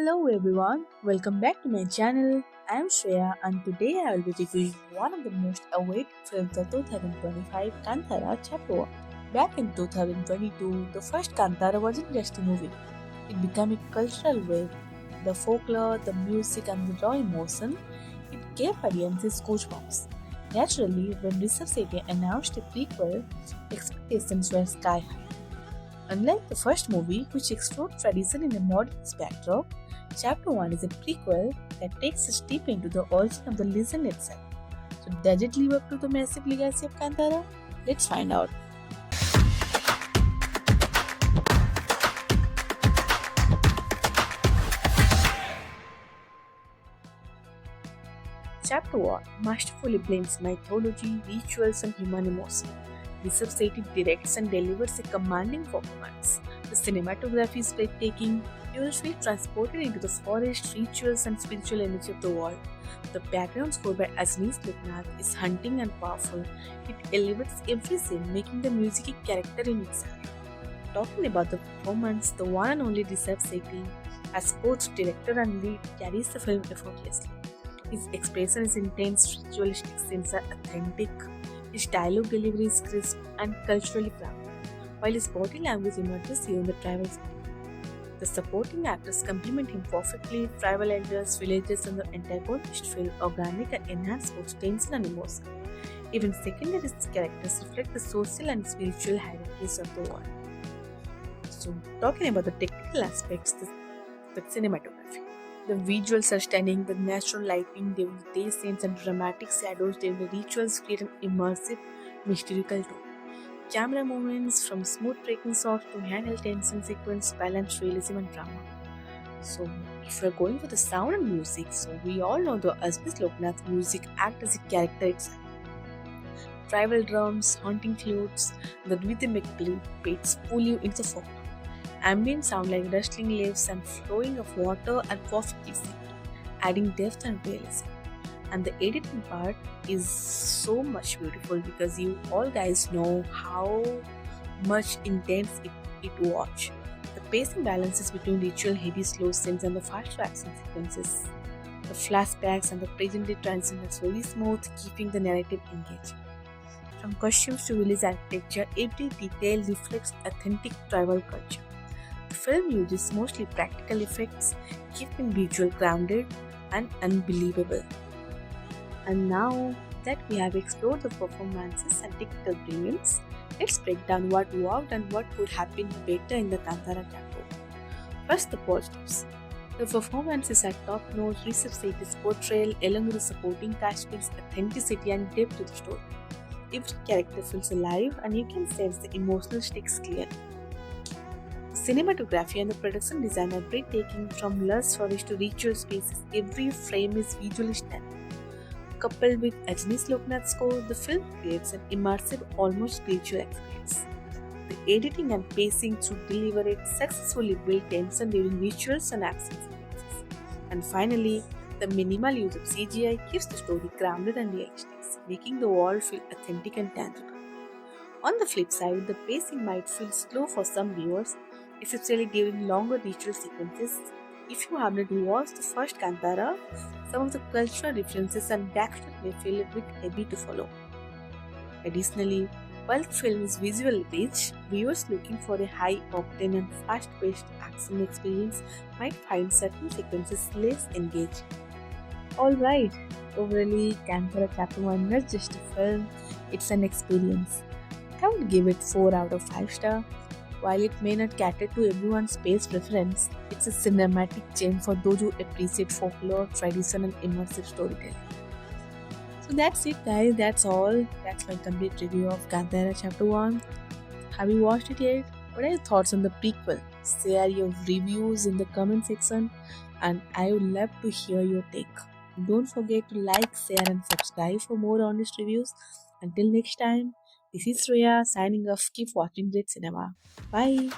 Hello everyone, welcome back to my channel. I am Shreya and today I will be reviewing one of the most awaited films of 2025, Kantara Chapter 1. Back in 2022, the first Kantara wasn't just a movie, it became a cultural wave. The folklore, the music, and the raw emotion, it gave audiences goosebumps. Naturally, when Rishabh Sethi announced a prequel, expectations were sky high. Unlike the first movie, which explored tradition in a modern backdrop, Chapter 1 is a prequel that takes us deep into the origin of the legend itself. So, does it live up to the massive legacy of Kantara? Let's find out. Chapter 1 masterfully blends mythology, rituals, and human emotion. Rishabh Sethi directs and delivers a commanding performance. The cinematography is breathtaking. You will feel transported into the forest, rituals, and spiritual energy of the world. The background score by Ajnish Loknath is haunting and powerful. It elevates every scene, making the music a character in itself. Talking about the performance, the one and only Rishabh Sethi, as both director and lead, carries the film effortlessly. His expression is intense, ritualistic scenes are authentic, his dialogue delivery is crisp and culturally grounded, while his body language emerges here in the tribal setting. The supporting actors complement him perfectly. Tribal elders, villagers, and the antagonist feel organic and enhance both tension and emotion. Even secondary characters reflect the social and spiritual hierarchies of the world. So, talking about the technical aspects, the cinematography. The visuals are stunning, the natural lighting during the day scenes and dramatic shadows during the rituals create an immersive, mystical tone. Camera movements from smooth tracking shots to handheld tension sequence balance realism and drama. So, if we're going for the sound and music, so we all know the Ajnish Loknath music act as a character itself. Tribal drums, haunting flutes, the rhythmic beats pull you into the focus. Ambient sound like rustling leaves and flowing of water are perfectly synced, adding depth and realism. And the editing part is so much beautiful because you all guys know how much intense it watch. The pacing balances between ritual heavy slow scenes and the fast action sequences. The flashbacks and the present day transition is very smooth, keeping the narrative engaging. From costumes to village architecture, every detail reflects authentic tribal culture. The film uses mostly practical effects, keeping visual grounded and unbelievable. And now that we have explored the performances and technical brilliance, let's break down what worked and what could have been better in the Kantara chapter. First, the positives. The performances are top-notch. Rishabh Sethi's portrayal along with the supporting cast brings authenticity and depth to the story. Every character feels alive and you can sense the emotional stakes clearly. Cinematography and the production design are breathtaking. From lush forest to ritual spaces, every frame is visually stunning. Coupled with Ajnish Loknath's score, the film creates an immersive, almost spiritual experience. The editing and pacing should deliver it successfully build tension during rituals and action sequences. And finally, the minimal use of CGI keeps the story grounded and realistic, making the world feel authentic and tangible. On the flip side, the pacing might feel slow for some viewers, especially during longer ritual sequences. If you haven't watched the first Kantara, some of the cultural references and backstory may feel a bit heavy to follow. Additionally, while the film is visually rich, viewers looking for a high-octane and fast-paced action experience might find certain sequences less engaging. Alright, overall, Kantara Chapter 1 is not just a film, it's an experience. I would give it 4 out of 5 stars. While it may not cater to everyone's taste preference, it's a cinematic gem for those who appreciate folklore, tradition, and immersive storytelling. So that's it, guys. That's all. That's my complete review of Kantara Chapter 1. Have you watched it yet? What are your thoughts on the prequel? Share your reviews in the comment section, and I would love to hear your take. Don't forget to like, share, and subscribe for more honest reviews. Until next time, this is Shreya signing off. Keep watching great cinema. Bye.